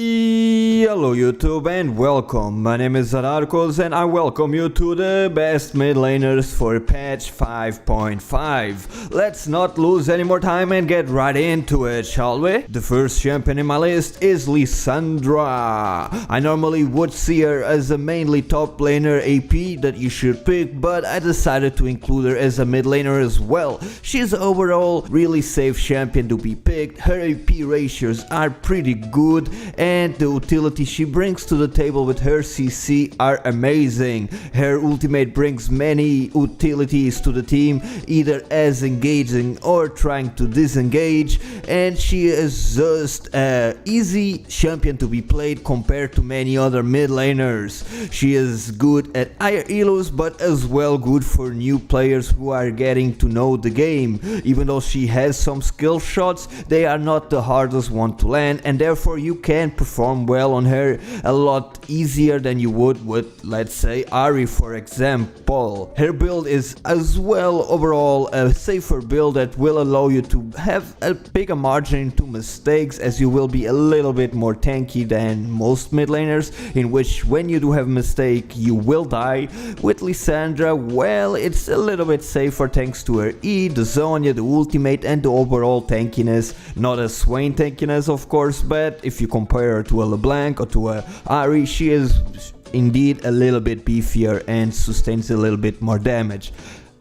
Hello YouTube and welcome, my name is Zadarkus and I welcome you to the best mid laners for patch 5.5. Let's not lose any more time and get right into it, shall we? The first champion in my list is Sandra. I normally would see her as a mainly top laner AP that you should pick, but I decided to include her as a mid laner as well. She's overall really safe champion to be picked, her AP ratios are pretty good and the utility she brings to the table with her CC are amazing. Her ultimate brings many utilities to the team, either as engaging or trying to disengage, and she is just an easy champion to be played compared to many other mid laners. She is good at higher elos, but as well good for new players who are getting to know the game. Even though she has some skill shots, they are not the hardest one to land, and therefore you can perform well on her a lot easier than you would with, let's say, Ahri for example. Her build is as well overall a safer build that will allow you to have a bigger margin to mistakes, as you will be a little bit more tanky than most mid laners, in which when you do have a mistake you will die. With Sandra, well, it's a little bit safer thanks to her E, the Zonya, the ultimate and the overall tankiness. Not a Swain tankiness of course, but if you compare her to a Leblanc or to a Ahri, she is indeed a little bit beefier and sustains a little bit more damage.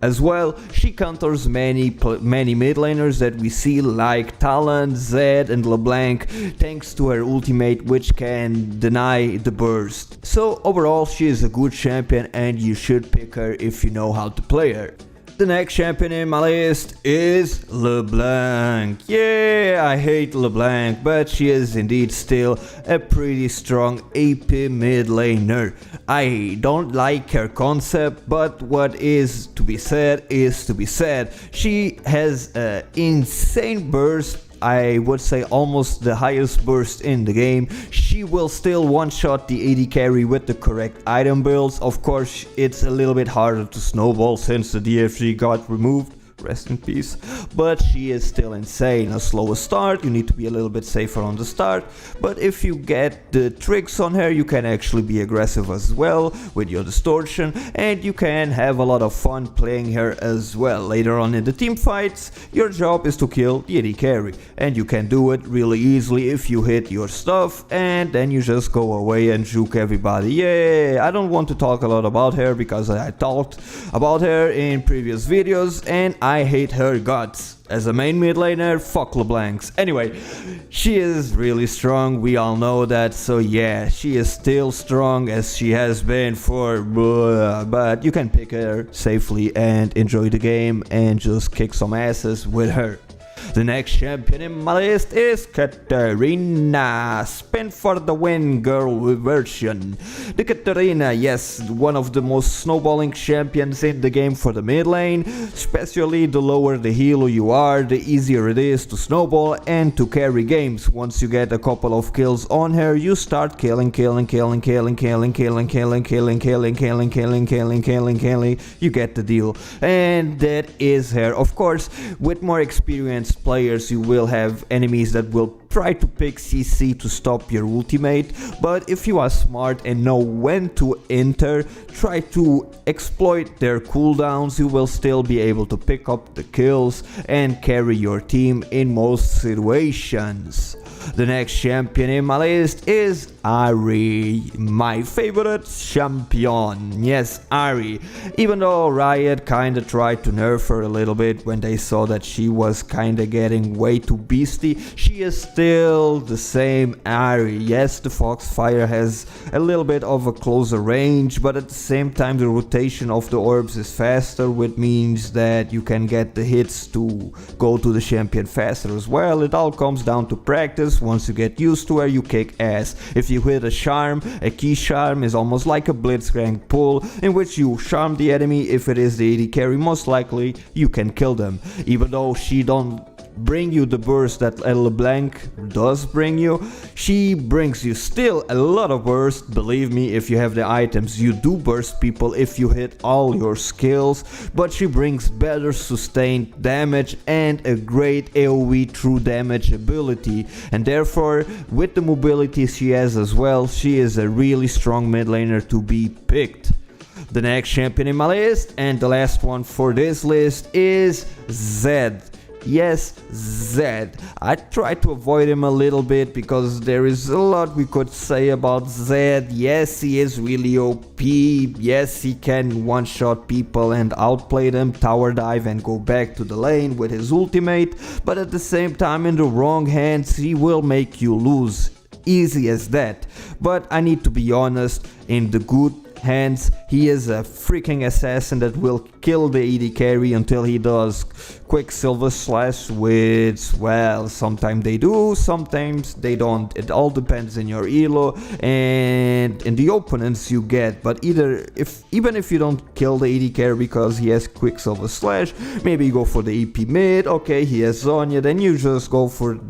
As well, she counters many mid laners that we see like Talon, Zed and Leblanc, thanks to her ultimate which can deny the burst. So overall she is a good champion and you should pick her if you know how to play her. The next champion in my list is Leblanc. Yeah, I hate Leblanc, but she is indeed still a pretty strong AP mid laner. I don't like her concept, but what is to be said is to be said. She has an insane burst. I would say almost the highest burst in the game. She will still one-shot the AD carry with the correct item builds. Of course, it's a little bit harder to snowball since the DFG got removed. Rest in peace. But she is still insane. A slower start, you need to be a little bit safer on the start, but if you get the tricks on her you can actually be aggressive as well with your distortion, and you can have a lot of fun playing her as well. Later on in the team fights your job is to kill the AD carry, and you can do it really easily if you hit your stuff and then you just go away and juke everybody. Yeah, I don't want to talk a lot about her because I talked about her in previous videos and I hate her guts. As a main mid laner, fuck Leblancs. Anyway, she is really strong, we all know that, so yeah, she is still strong as she has been for but you can pick her safely and enjoy the game and just kick some asses with her. The next champion in my list is Katerina. Spin for the win, girl version. The Katerina, yes, one of the most snowballing champions in the game for the mid lane. Especially the lower the hero you are, the easier it is to snowball and to carry games. Once you get a couple of kills on her, you start killing. You get the deal. And that is her. Of course, with more experience players you will have enemies that will try to pick CC to stop your ultimate, but if you are smart and know when to enter, try to exploit their cooldowns, you will still be able to pick up the kills and carry your team in most situations. The next champion in my list is Ahri, my favorite champion. Yes, Ahri. Even though Riot kinda tried to nerf her a little bit when they saw that she was kinda getting way too beastie, she is still the same Ahri. Yes, the Foxfire has a little bit of a closer range, but at the same time the rotation of the orbs is faster, which means that you can get the hits to go to the champion faster as well. It all comes down to practice. Once you get used to her, you kick ass. If you hit a charm, a key charm is almost like a blitzcrank pull, in which you charm the enemy. If it is the AD carry, most likely you can kill them. Even though she don't bring you the burst that Leblanc does bring you. She brings you still a lot of burst. Believe me, if you have the items, you do burst people if you hit all your skills, but she brings better sustained damage and a great AoE true damage ability, and therefore with the mobility she has as well, she is a really strong mid laner to be picked. The next champion in my list, and the last one for this list, is Zed. Yes, Zed. I try to avoid him a little bit because there is a lot we could say about Zed. Yes, he is really OP. Yes, he can one-shot people and outplay them, tower dive and go back to the lane with his ultimate. But at the same time, in the wrong hands, he will make you lose. Easy as that. But I need to be honest, in the good hands, he is a freaking assassin that will kill the AD carry until he does Quicksilver Slash, which, well, sometimes they do, sometimes they don't. It all depends on your elo and in the opponents you get. But even if you don't kill the AD carry because he has Quicksilver Slash, maybe you go for the EP mid. Okay, he has Zonya, then you just go for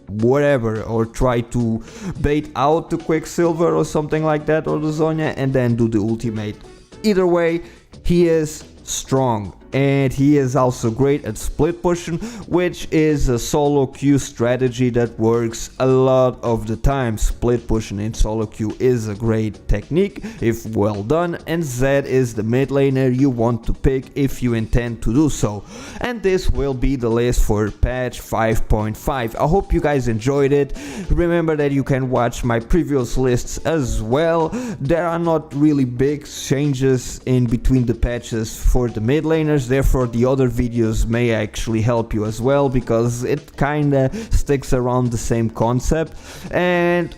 whatever, or try to bait out the Quicksilver or something like that, or the Zonya, and then do the ultimate. Either way, he is strong, and he is also great at split pushing, which is a solo queue strategy that works a lot of the time. Split pushing in solo queue is a great technique if well done, and Zed is the mid laner you want to pick if you intend to do so. And this will be the list for patch 5.5. I hope you guys enjoyed it. Remember that you can watch my previous lists as well. There are not really big changes in between the patches for the mid laners, therefore the other videos may actually help you as well, because it kinda sticks around the same concept. And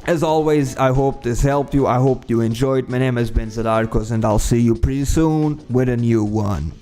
as always, I hope this helped you, I hope you enjoyed. My name has been Zadarkus, and I'll see you pretty soon with a new one.